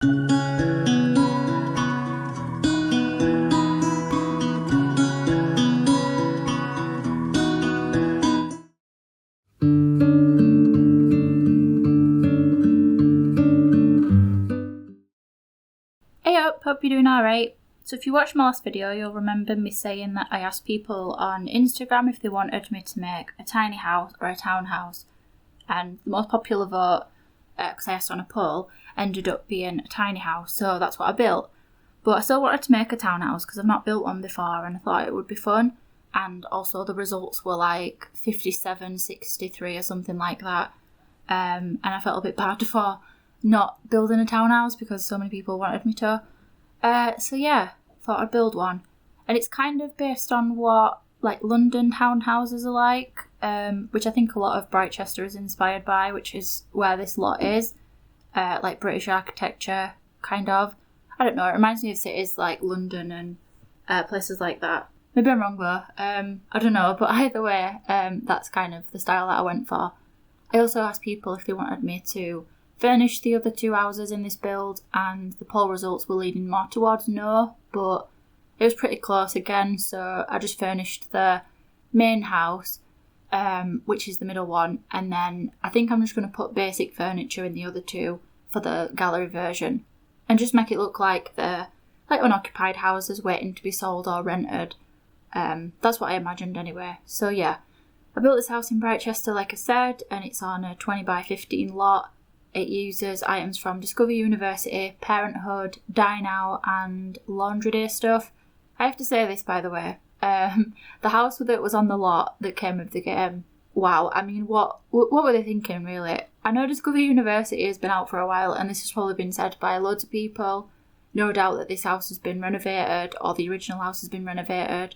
Eyup, hope you're doing alright. So if you watched my last video, you'll remember me saying that I asked people on Instagram if they wanted me to make a tiny house or a townhouse. And the most popular vote, because I asked on a poll, ended up being a tiny house, so that's what I built. But I still wanted to make a townhouse because I've not built one before and I thought it would be fun. And also the results were like 57-63 or something like that. And I felt a bit bad for not building a townhouse because so many people wanted me to. So yeah, thought I'd build one. And it's kind of based on what like London townhouses are like, which I think a lot of Britechester is inspired by, which is where this lot is. Like British architecture, kind of. I don't know, it reminds me of cities like London and places like that. Maybe I'm wrong though, I don't know, but either way, that's kind of the style that I went for. I also asked people if they wanted me to furnish the other two houses in this build, and the poll results were leaning more towards no, but it was pretty close again, so I just furnished the main house, which is the middle one, and then I think I'm just going to put basic furniture in the other two for the gallery version, and just make it look like they're like unoccupied houses waiting to be sold or rented. That's what I imagined anyway. So yeah, I built this house in Britechester like I said, and it's on a 20 by 15 lot. It uses items from Discover University, Parenthood, Dine and Laundry Day stuff. I have to say this, by the way. The house that was on the lot that came with the game, wow, I mean, what were they thinking, really? I know Discover University has been out for a while, and this has probably been said by loads of people. No doubt that this house has been renovated, or the original house has been renovated.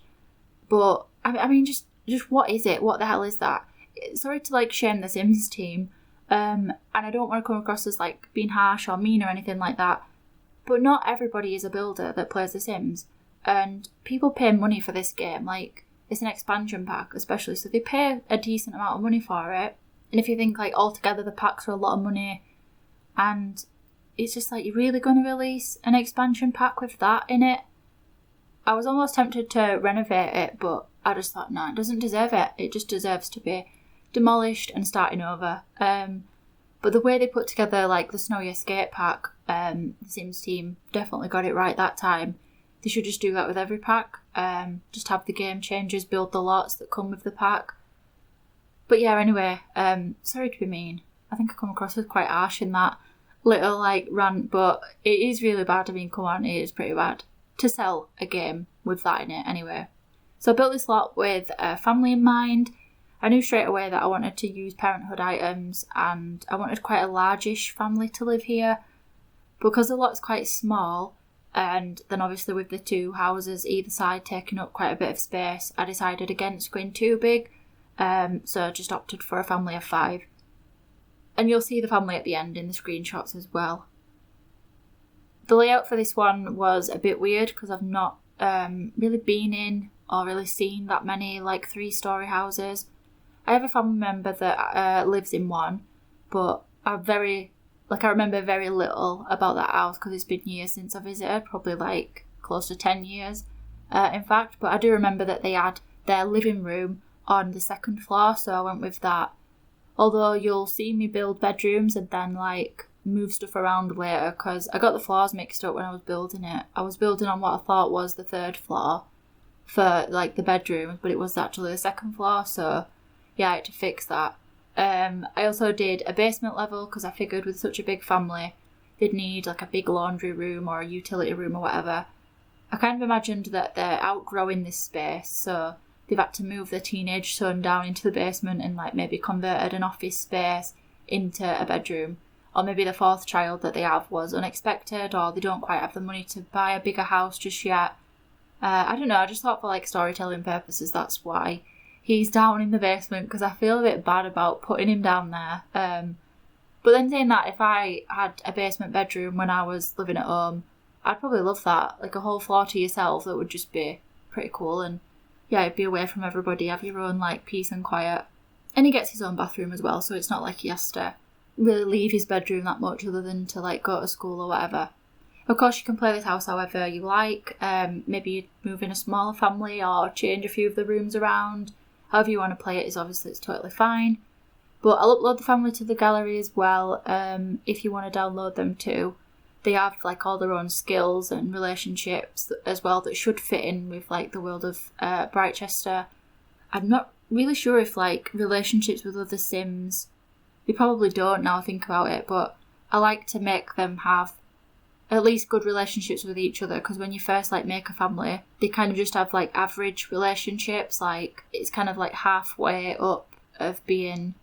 But, I mean, just what is it? What the hell is that? Sorry to, like, shame the Sims team. And I don't want to come across as like being harsh or mean or anything like that, but not everybody is a builder that plays The Sims, and people pay money for this game. Like, it's an expansion pack especially, so they pay a decent amount of money for it. And if you think like altogether the packs are a lot of money, and it's just like, you're really going to release an expansion pack with that in it? I was almost tempted to renovate it, but I just thought, no, it doesn't deserve it. It just deserves to be demolished and starting over. But the way they put together like the Snowy Escape pack, the Sims team definitely got it right that time. They should just do that with every pack. Just have the game changers build the lots that come with the pack. But yeah, anyway, sorry to be mean. I think I come across as quite harsh in that little like rant, but it is really bad. I mean, come on, it is pretty bad to sell a game with that in it anyway. So I built this lot with a family in mind. I knew straight away that I wanted to use Parenthood items, and I wanted quite a largish family to live here because the lot's quite small, and then obviously with the two houses either side taking up quite a bit of space, I decided against going too big, so I just opted for a family of 5. And you'll see the family at the end in the screenshots as well. The layout for this one was a bit weird because I've not really been in or really seen that many like 3-story houses. I have a family member that lives in one, but I remember very little about that house because it's been years since I visited, probably like close to 10 years, in fact. But I do remember that they had their living room on the 2nd floor, so I went with that. Although you'll see me build bedrooms and then like move stuff around later because I got the floors mixed up when I was building it. I was building on what I thought was the 3rd floor for like the bedroom, but it was actually the 2nd floor, so yeah, I had to fix that. I also did a basement level because I figured with such a big family they'd need like a big laundry room or a utility room or whatever. I kind of imagined that they're outgrowing this space, so they've had to move their teenage son down into the basement and like maybe converted an office space into a bedroom. Or maybe the 4th child that they have was unexpected, or they don't quite have the money to buy a bigger house just yet. I don't know, I just thought for like storytelling purposes that's why he's down in the basement, because I feel a bit bad about putting him down there. But then saying that, if I had a basement bedroom when I was living at home, I'd probably love that. Like a whole floor to yourself, that would just be pretty cool. And yeah, it'd be away from everybody, have your own like peace and quiet. And he gets his own bathroom as well, so it's not like he has to really leave his bedroom that much other than to like go to school or whatever. Of course, you can play this house however you like. Maybe you move in a smaller family or change a few of the rooms around. However you want to play it is obviously it's totally fine. But I'll upload the family to the gallery as well, if you want to download them too. They have like all their own skills and relationships as well that should fit in with like the world of Britechester. I'm not really sure if like relationships with other Sims, they probably don't now I think about it, but I like to make them have at least good relationships with each other, because when you first like make a family, they kind of just have like average relationships, like it's kind of like halfway up of being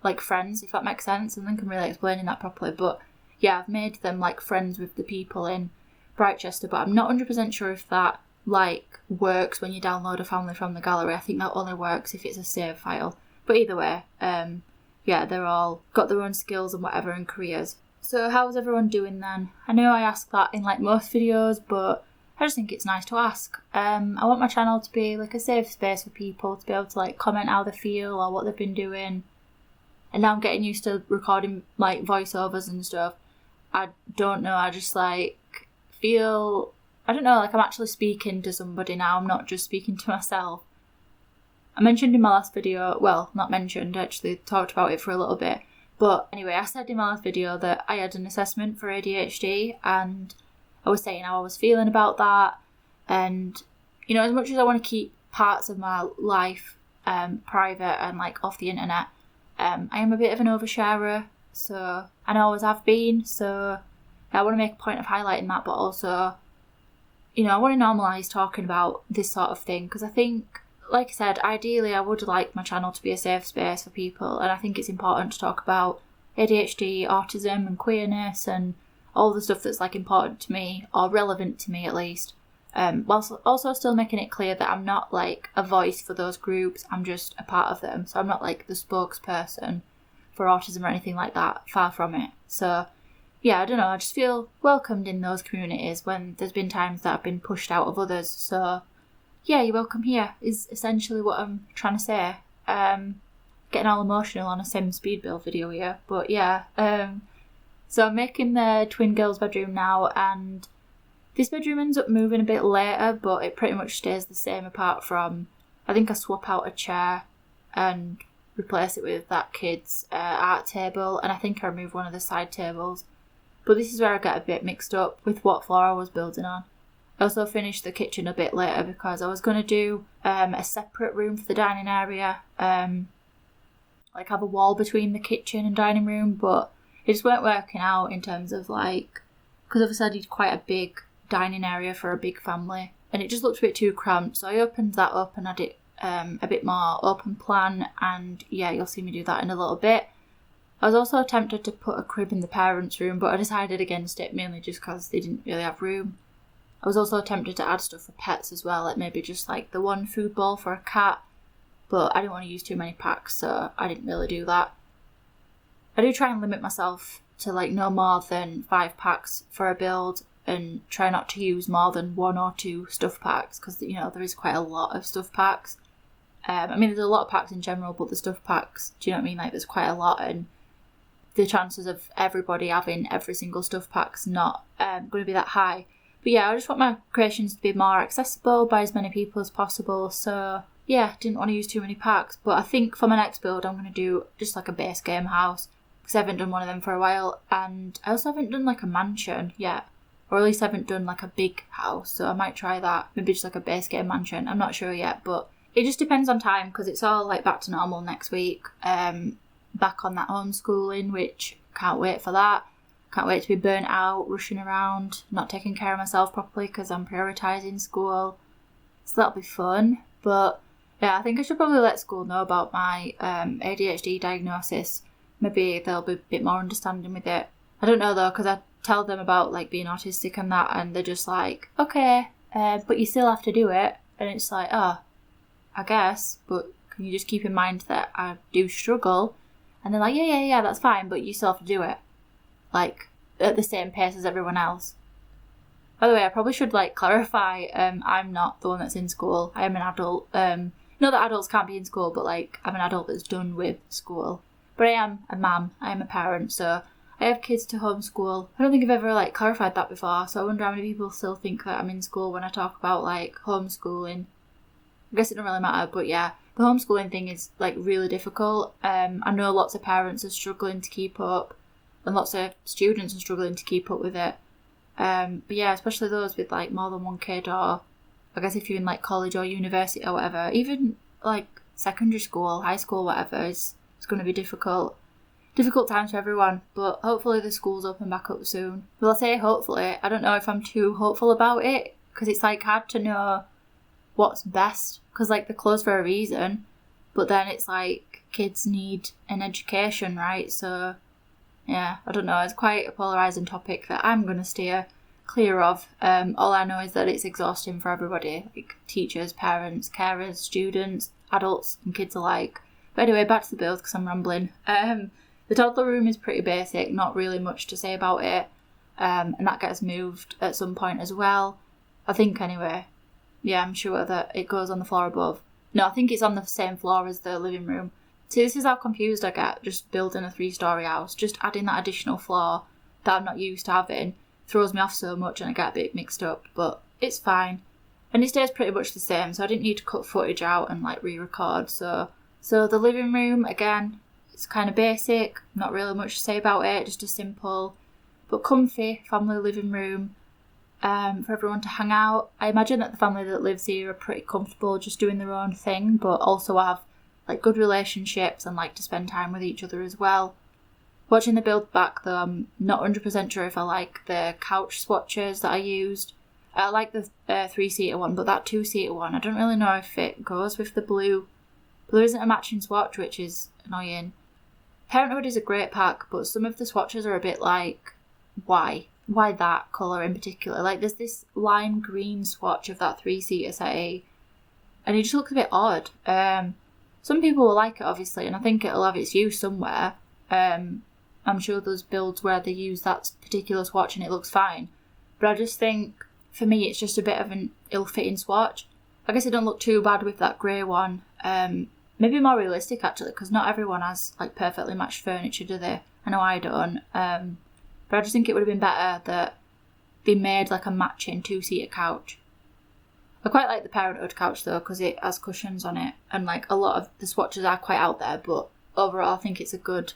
like friends, if that makes sense. I think I'm really explaining that properly, but yeah, I've made them like friends with the people in Britechester, but I'm not 100% sure if that like works when you download a family from the gallery. I think that only works if it's a save file. But either way, yeah, they're all got their own skills and whatever and careers. So how's everyone doing then? I know I ask that in like most videos, but I just think it's nice to ask. I want my channel to be like a safe space for people to be able to like comment how they feel or what they've been doing. And now I'm getting used to recording like voiceovers and stuff. I don't know, I just like feel, I don't know, like I'm actually speaking to somebody now. I'm not just speaking to myself. I mentioned in my last video, well, not mentioned, I actually talked about it for a little bit. But anyway, I said in my last video that I had an assessment for ADHD, and I was saying how I was feeling about that. And, you know, as much as I want to keep parts of my life private and like off the internet, I am a bit of an oversharer, so, and I always have been, so I want to make a point of highlighting that, but also, you know, I want to normalise talking about this sort of thing, because I think, like I said, ideally I would like my channel to be a safe space for people, and I think it's important to talk about ADHD, autism and queerness and all the stuff that's like important to me, or relevant to me at least, whilst also still making it clear that I'm not like a voice for those groups, I'm just a part of them, so I'm not like the spokesperson for autism or anything like that, far from it. So yeah, I don't know, I just feel welcomed in those communities when there's been times that I've been pushed out of others, so yeah, you're welcome here is essentially what I'm trying to say. Getting all emotional on a Sim speed build video here, but yeah. So I'm making the twin girls' bedroom now, and this bedroom ends up moving a bit later, but it pretty much stays the same apart from, I think I swap out a chair and replace it with that kid's art table, and I think I remove one of the side tables. But this is where I get a bit mixed up with what floor I was building on. I also finished the kitchen a bit later because I was going to do a separate room for the dining area, like have a wall between the kitchen and dining room, but it just weren't working out in terms of like, because obviously I did quite a big dining area for a big family, and it just looked a bit too cramped, so I opened that up and had it a bit more open plan, and yeah, you'll see me do that in a little bit. I was also tempted to put a crib in the parents' room, but I decided against it, mainly just because they didn't really have room. I was also tempted to add stuff for pets as well, like maybe just like the one food bowl for a cat, but I didn't want to use too many packs, so I didn't really do that. I do try and limit myself to like no more than 5 packs for a build, and try not to use more than 1 or 2 stuff packs, because, you know, there is quite a lot of stuff packs. I mean, there's a lot of packs in general, but the stuff packs, do you know what I mean? Like, there's quite a lot, and the chances of everybody having every single stuff pack's not going to be that high. But yeah, I just want my creations to be more accessible by as many people as possible, so yeah, didn't want to use too many packs. But I think for my next build I'm going to do just like a base game house, because I haven't done one of them for a while, and I also haven't done like a mansion yet, or at least I haven't done like a big house, so I might try that, maybe just like a base game mansion. I'm not sure yet, but it just depends on time, because it's all like back to normal next week, back on that homeschooling, which can't wait for that. Can't wait to be burnt out, rushing around, not taking care of myself properly because I'm prioritising school. So that'll be fun. But yeah, I think I should probably let school know about my ADHD diagnosis. Maybe they'll be a bit more understanding with it. I don't know though, because I tell them about like being autistic and that, and they're just like, okay, but you still have to do it. And it's like, oh, I guess, but can you just keep in mind that I do struggle? And they're like, yeah, that's fine, but you still have to do it. Like, at the same pace as everyone else. By the way, I probably should, like, clarify, I'm not the one that's in school. I am an adult. Not that adults can't be in school, but, like, I'm an adult that's done with school. But I am a mum, I am a parent, so I have kids to homeschool. I don't think I've ever clarified that before, so I wonder how many people still think that I'm in school when I talk about homeschooling. I guess it doesn't really matter, but yeah, the homeschooling thing is really difficult. I know lots of parents are struggling to keep up, and lots of students are struggling to keep up with it. But yeah, especially those with more than one kid, or I guess if you're in college or university or whatever, even secondary school, high school, whatever, it's going to be difficult. Difficult times for everyone, but hopefully the schools open back up soon. Well, I say hopefully, I don't know if I'm too hopeful about it, because it's hard to know what's best, because they're closed for a reason, but then it's kids need an education, right? So yeah, I don't know, it's quite a polarising topic that I'm going to steer clear of. All I know is that it's exhausting for everybody, teachers, parents, carers, students, adults and kids alike. But anyway, back to the build, because I'm rambling. The toddler room is pretty basic, not really much to say about it, and that gets moved at some point as well, I think anyway. Yeah, I'm sure that it goes on the floor above. No, I think it's on the same floor as the living room. See, this is how confused I get just building a 3-storey house. Just adding that additional floor that I'm not used to having throws me off so much and I get a bit mixed up, but it's fine. And it stays pretty much the same, so I didn't need to cut footage out and re-record. So the living room, again, it's kind of basic, not really much to say about it, just a simple but comfy family living room for everyone to hang out. I imagine that the family that lives here are pretty comfortable just doing their own thing, but also have good relationships and like to spend time with each other as well. Watching the build back though, I'm not 100% sure if I like the couch swatches that I used. I like the 3-seater one, but that 2-seater one, I don't really know if it goes with the blue. Blue isn't a matching swatch, which is annoying. Parenthood is a great pack, but some of the swatches are a bit why? Why that colour in particular? There's this lime green swatch of that 3-seater settee, and it just looks a bit odd. Some people will like it, obviously, and I think it'll have its use somewhere. I'm sure there's builds where they use that particular swatch and it looks fine. But I just think, for me, it's just a bit of an ill-fitting swatch. I guess it don't look too bad with that grey one. Maybe more realistic, actually, because not everyone has, perfectly matched furniture, do they? I know I don't. But I just think it would have been better that they made, a matching 2-seater couch. I quite like the Parenthood couch, though, because it has cushions on it. And, a lot of the swatches are quite out there, but overall I think it's a good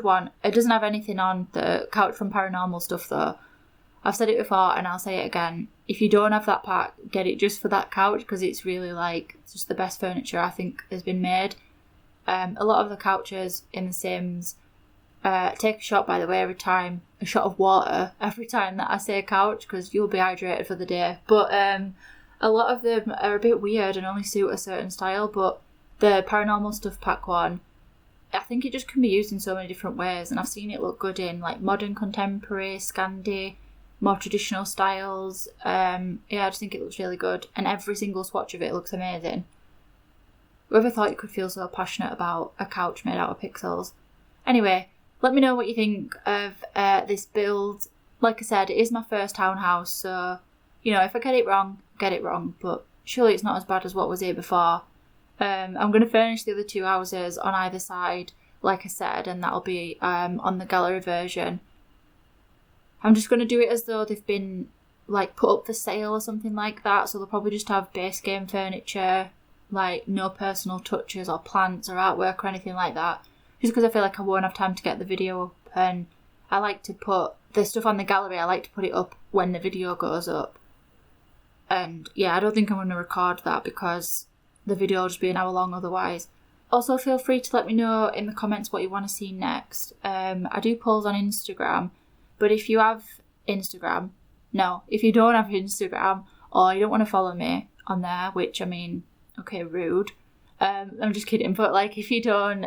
one. It doesn't have anything on the couch from Paranormal Stuff, though. I've said it before and I'll say it again. If you don't have that pack, get it just for that couch, because it's really it's just the best furniture I think has been made. A lot of the couches in The Sims take a shot, by the way, a shot of water every time that I say couch, because you'll be hydrated for the day. But a lot of them are a bit weird and only suit a certain style, but the Paranormal Stuff pack one, I think it just can be used in so many different ways, and I've seen it look good in modern, contemporary, Scandi, more traditional styles. I just think it looks really good, and every single swatch of it looks amazing. Whoever thought you could feel so passionate about a couch made out of pixels? Anyway, let me know what you think of this build. Like I said, it is my first townhouse, so if I get it wrong, but surely it's not as bad as what was here before. I'm going to furnish the other 2 houses on either side, like I said, and that'll be on the gallery version. I'm just going to do it as though they've been put up for sale or something like that, so they'll probably just have base game furniture, no personal touches or plants or artwork or anything like that, just because I feel I won't have time to get the video up, and I like to put the stuff on the gallery, I like to put it up when the video goes up. And yeah, I don't think I'm going to record that because the video will just be an hour long otherwise. Also, feel free to let me know in the comments what you want to see next. I do polls on Instagram, but if you have Instagram, if you don't have Instagram or you don't want to follow me on there, which, okay, rude. I'm just kidding, but if you don't,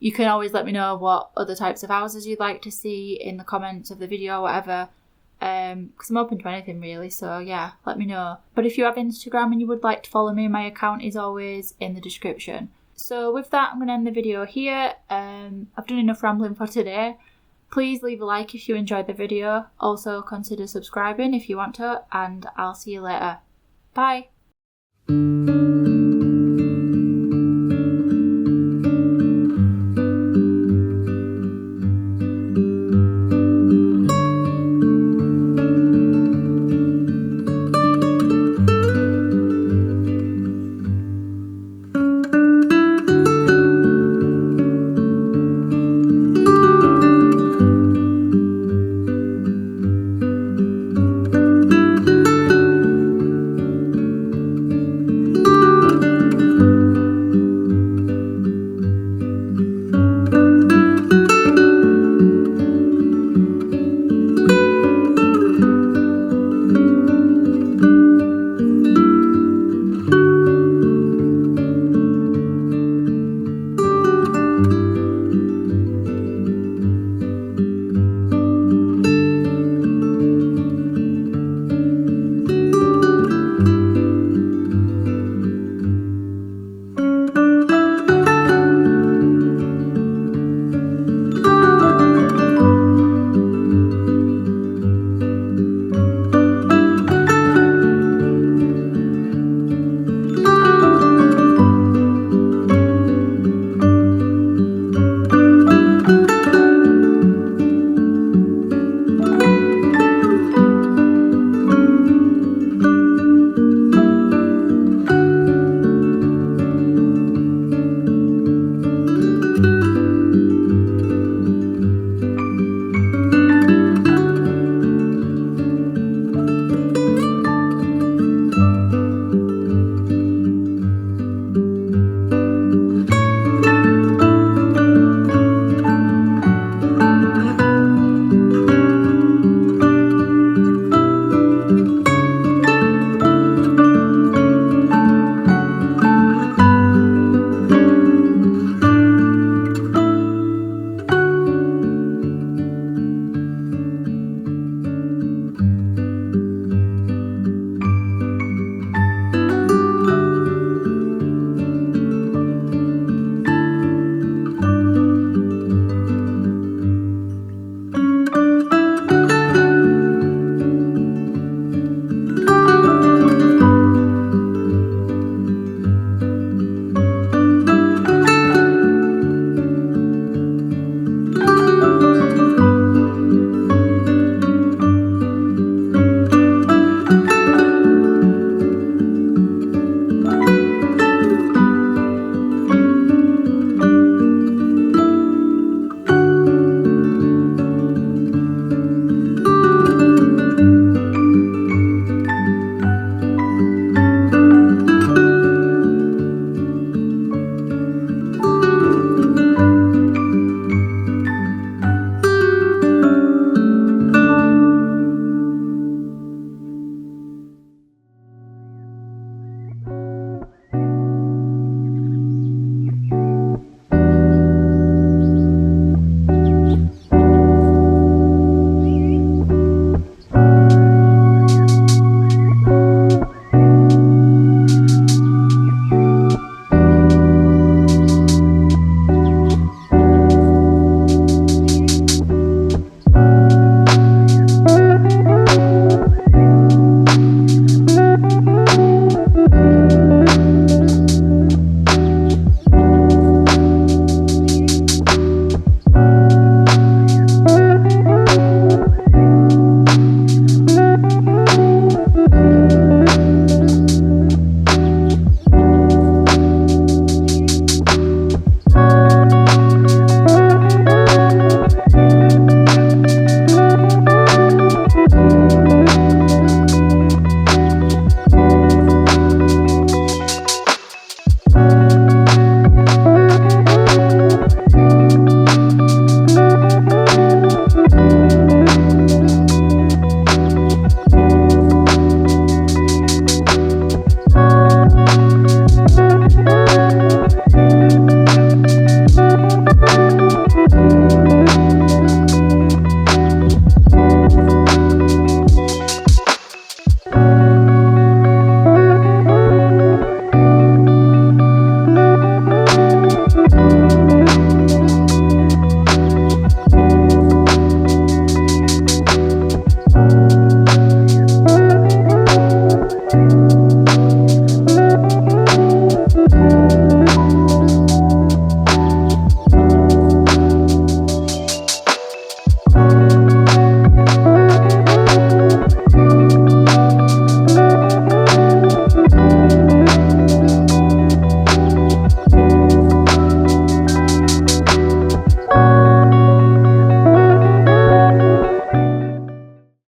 you can always let me know what other types of houses you'd like to see in the comments of the video or whatever. Because I'm open to anything really, so yeah, let me know. But if you have Instagram and you would like to follow me, my account is always in the description. So with that, I'm going to end the video here. I've done enough rambling for today. Please leave a like if you enjoyed the video. Also consider subscribing if you want to, and I'll see you later. Bye!